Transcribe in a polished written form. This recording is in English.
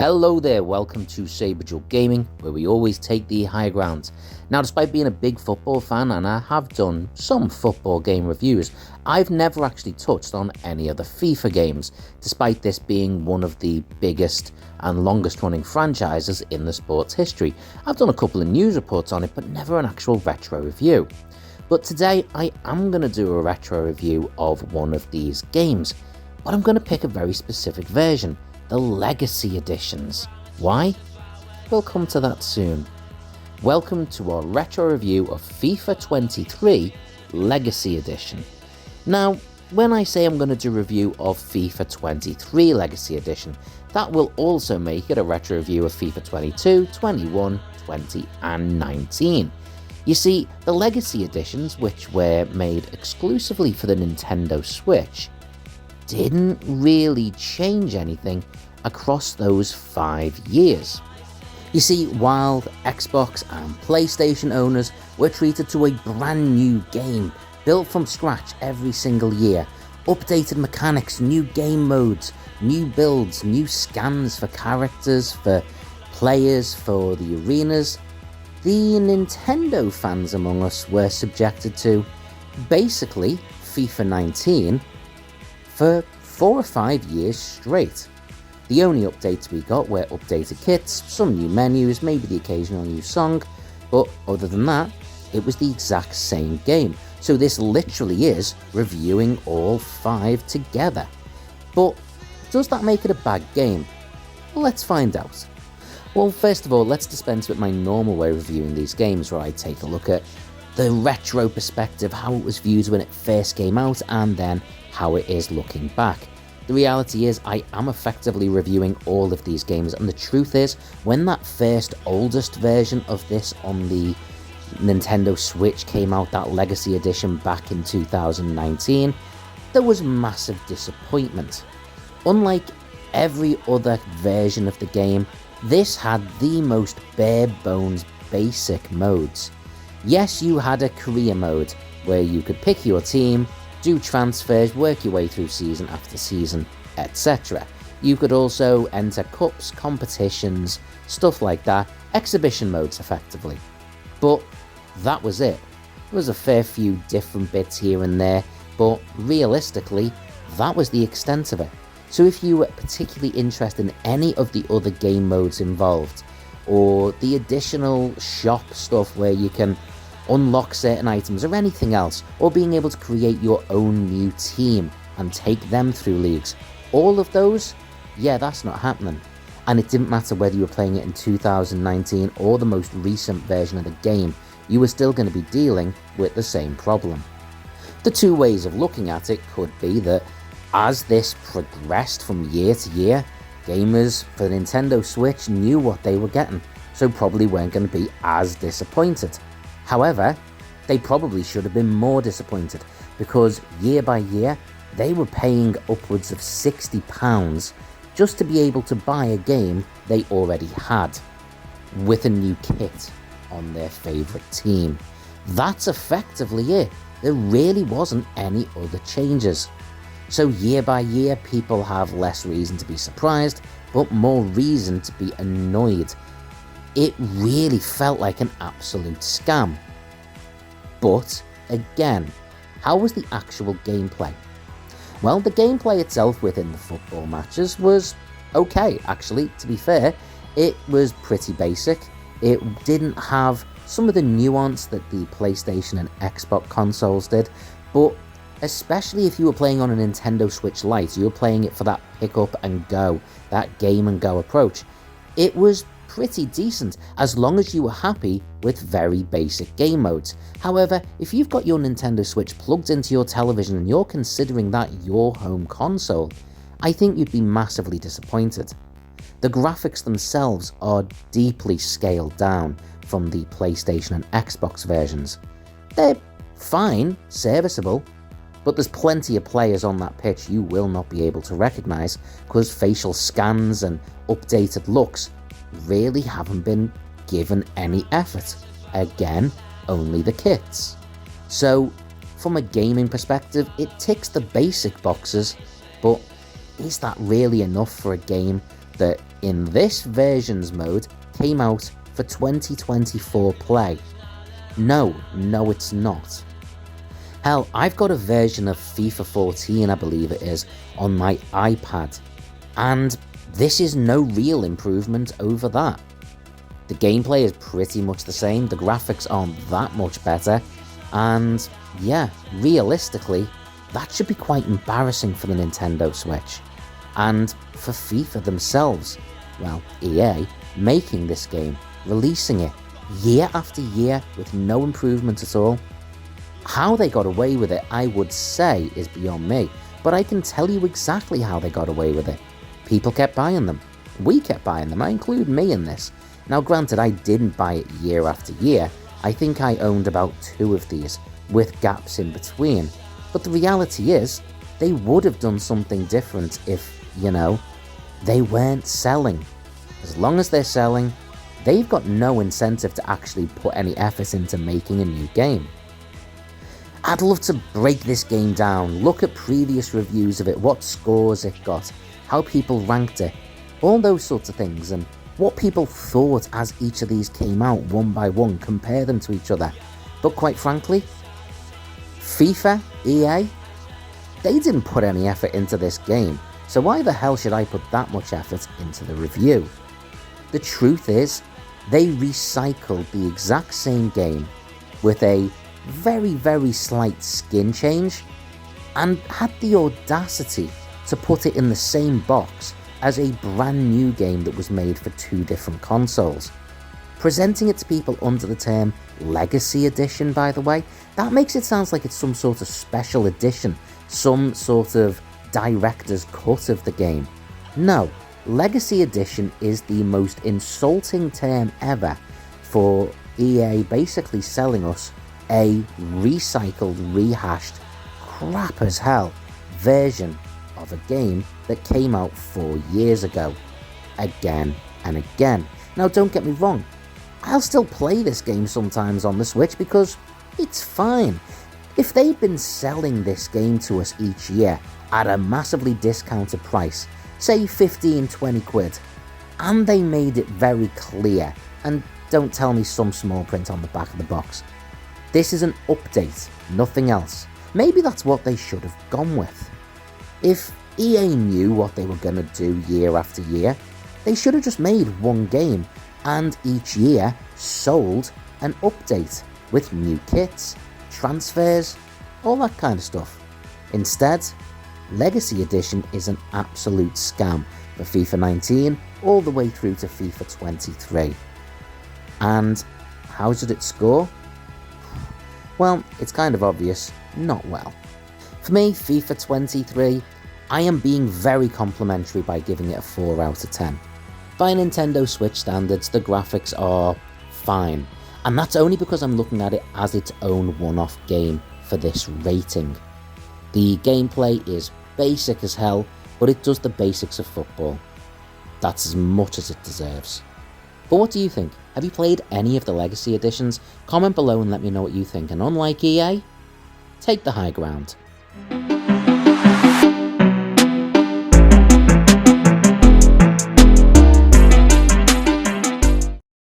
Hello there, welcome to Saberjug Gaming, where we always take the high ground. Now, despite being a big football fan, and I have done some football game reviews, I've never actually touched on any of the FIFA games, despite this being one of the biggest and longest running franchises in the sport's history. I've done a couple of news reports on it, but never an actual retro review. But today, I am going to do a retro review of one of these games, but I'm going to pick a very specific version. The Legacy Editions. Why? We'll come to that soon. Welcome to our retro review of FIFA 23 Legacy Edition. Now, when I say I'm going to do a review of FIFA 23 Legacy Edition, that will also make it a retro review of FIFA 22, 21, 20 and 19. You see, the Legacy Editions, which were made exclusively for the Nintendo Switch, didn't really change anything across those 5 years. You see, while Xbox and PlayStation owners were treated to a brand new game built from scratch every single year, updated mechanics, new game modes, new builds, new scans for characters, for players, for the arenas, the Nintendo fans among us were subjected to basically FIFA 19 for 4 or 5 years straight. The only updates we got were updated kits, some new menus, maybe the occasional new song, but other than that, it was the exact same game. So this literally is reviewing all 5 together. But does that make it a bad game? Well, let's find out. Well, first of all, let's dispense with my normal way of reviewing these games, where I take a look at the retro perspective, how it was viewed when it first came out, and then how it is looking back. The reality is, I am effectively reviewing all of these games, and the truth is, when that first oldest version of this on the Nintendo Switch came out, that Legacy Edition back in 2019, there was massive disappointment. Unlike every other version of the game, this had the most bare bones basic modes. Yes, you had a career mode, where you could pick your team, do transfers, work your way through season after season, etc. You could also enter cups, competitions, stuff like that, exhibition modes effectively. But that was it. There was a fair few different bits here and there, but realistically, that was the extent of it. So if you were particularly interested in any of the other game modes involved, or the additional shop stuff where you can unlock certain items or anything else, or being able to create your own new team and take them through leagues, all of those, yeah, that's not happening. And it didn't matter whether you were playing it in 2019 or the most recent version of the game, you were still going to be dealing with the same problem. The two ways of looking at it could be that as this progressed from year to year, gamers for the Nintendo Switch knew what they were getting, so probably weren't going to be as disappointed. However, they probably should have been more disappointed, because year by year, they were paying upwards of £60 just to be able to buy a game they already had, with a new kit on their favourite team. That's effectively it. There really wasn't any other changes. So year by year, people have less reason to be surprised, but more reason to be annoyed. It really felt like an absolute scam. But, again, how was the actual gameplay? Well, the gameplay itself within the football matches was okay, actually, to be fair. It was pretty basic. It didn't have some of the nuance that the PlayStation and Xbox consoles did, but especially if you were playing on a Nintendo Switch Lite, you were playing it for that pick up and go, that game and go approach. It was pretty decent, as long as you were happy with very basic game modes. However, if you've got your Nintendo Switch plugged into your television and you're considering that your home console, I think you'd be massively disappointed. The graphics themselves are deeply scaled down from the PlayStation and Xbox versions. They're fine, serviceable, but there's plenty of players on that pitch you will not be able to recognise, because facial scans and updated looks really haven't been given any effort. Again, only the kits. So, from a gaming perspective, it ticks the basic boxes, but is that really enough for a game that in this version's mode came out for 2024 play. No, it's not. Hell, I've got a version of FIFA 14, I believe it is, on my iPad, and this is no real improvement over that. The gameplay is pretty much the same, the graphics aren't that much better, and yeah, realistically, that should be quite embarrassing for the Nintendo Switch. And for FIFA themselves, well, EA, making this game, releasing it year after year with no improvement at all. How they got away with it, I would say, is beyond me, but I can tell you exactly how they got away with it. People kept buying them. We kept buying them, I include me in this. Now granted, I didn't buy it year after year, I think I owned about 2 of these, with gaps in between, but the reality is, they would have done something different if, they weren't selling. As long as they're selling, they've got no incentive to actually put any effort into making a new game. I'd love to break this game down, look at previous reviews of it, what scores it got, how people ranked it, all those sorts of things, and what people thought as each of these came out one by one, compare them to each other. But quite frankly, FIFA, EA, they didn't put any effort into this game, so why the hell should I put that much effort into the review? The truth is, they recycled the exact same game with a very, very slight skin change, and had the audacity to put it in the same box as a brand new game that was made for 2 different consoles. Presenting it to people under the term Legacy Edition, by the way, that makes it sound like it's some sort of special edition, some sort of director's cut of the game. No, Legacy Edition is the most insulting term ever for EA basically selling us a recycled, rehashed, crap as hell version of a game that came out 4 years ago, again and again. Now don't get me wrong, I'll still play this game sometimes on the Switch because it's fine. If they'd been selling this game to us each year at a massively discounted price, say 15-20 quid, and they made it very clear, and don't tell me some small print on the back of the box, this is an update, nothing else. Maybe that's what they should have gone with. If EA knew what they were going to do year after year, they should have just made one game and each year sold an update with new kits, transfers, all that kind of stuff. Instead, Legacy Edition is an absolute scam for FIFA 19 all the way through to FIFA 23. And how did it score? Well, it's kind of obvious, not well. For me, FIFA 23, I am being very complimentary by giving it a 4 out of 10. By Nintendo Switch standards, the graphics are fine, and that's only because I'm looking at it as its own one-off game for this rating. The gameplay is basic as hell, but it does the basics of football. That's as much as it deserves. But what do you think? Have you played any of the Legacy Editions? Comment below and let me know what you think, and unlike EA, take the high ground.